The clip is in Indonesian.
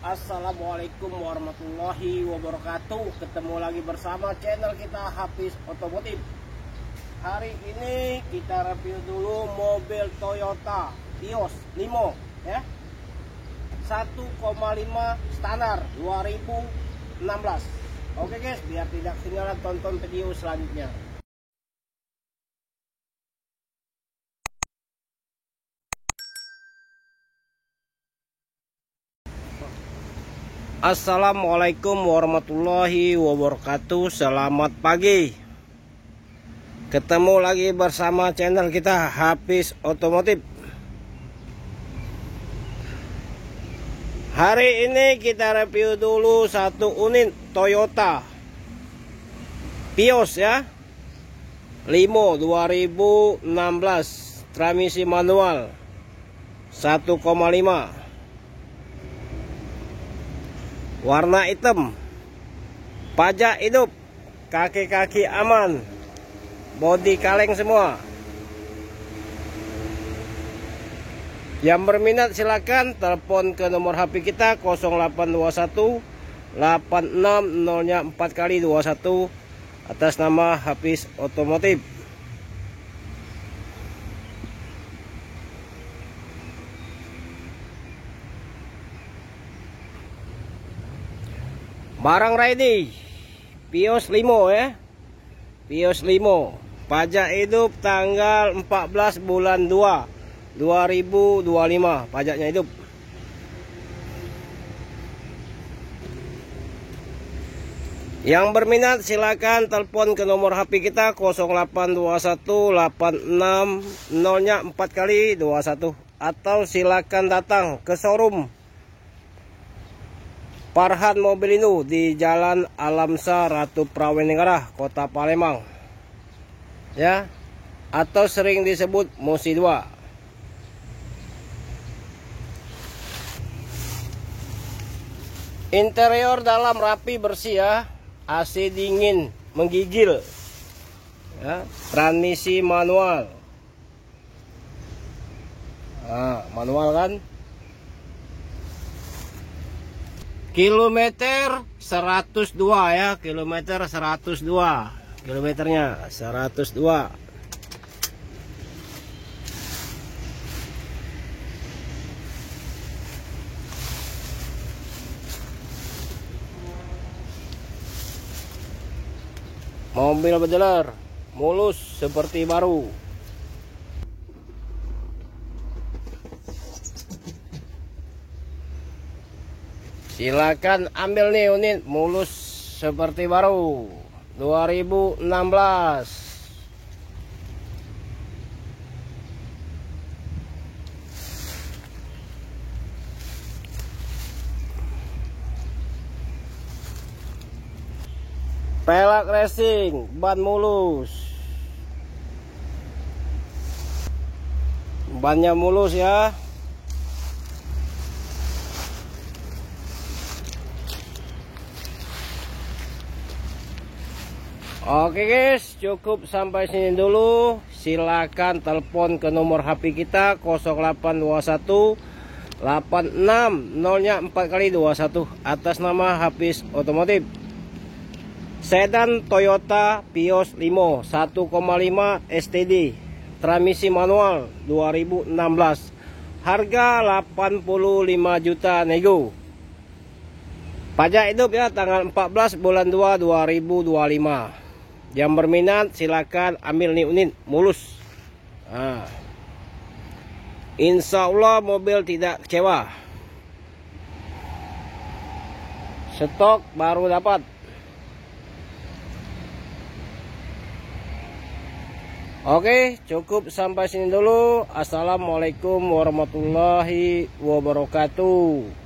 Assalamualaikum warahmatullahi wabarakatuh. Ketemu lagi bersama channel kita Hafiz Otomotif. Hari ini kita review dulu mobil Toyota Vios Limo ya. 1,5 standar 2016. Oke guys, biar tidak ketinggalan tonton video selanjutnya. Assalamualaikum warahmatullahi wabarakatuh. Selamat pagi. Ketemu lagi bersama channel kita Hafiz Otomotif. Hari ini kita review dulu satu unit Toyota Vios ya, Limo 2016, transmisi manual 1,5, warna hitam, pajak hidup, kaki-kaki aman, bodi kaleng semua. Yang berminat silakan telepon ke nomor HP kita 0821 860 4x21 atas nama Hafiz Otomotif. Barang ready, Vios Limo ya, Vios Limo, pajak hidup tanggal 14 bulan 2 2025, pajaknya hidup. Yang berminat silakan telepon ke nomor HP kita 0821 860 4x21 atau silakan datang ke showroom Farhan Mobilindo di Jalan Alamsa Ratu Prawenegara, Kota Palembang ya, atau sering disebut Musi 2. Interior dalam rapi bersih ya, AC dingin menggigil ya, transmisi manual. Manual kan. Kilometer 102 ya, kilometer 102, kilometernya 102. Mobil bedeler, mulus seperti baru. Silakan ambil nih unit mulus seperti baru 2016. Pelak racing, ban mulus. Bannya mulus ya. Oke guys, cukup sampai sini dulu. Silakan telepon ke nomor HP kita 0821 860 4x21 atas nama Hafiz Otomotif. Sedan Toyota Vios Limo 1,5 STD, transmisi manual 2016. Harga 85 juta nego. Pajak hidup ya tanggal 14 bulan 2 2025. Yang berminat silakan ambil nih unit mulus. Insya Allah mobil tidak kecewa. Stok baru dapat. Oke, cukup sampai sini dulu. Assalamualaikum warahmatullahi wabarakatuh.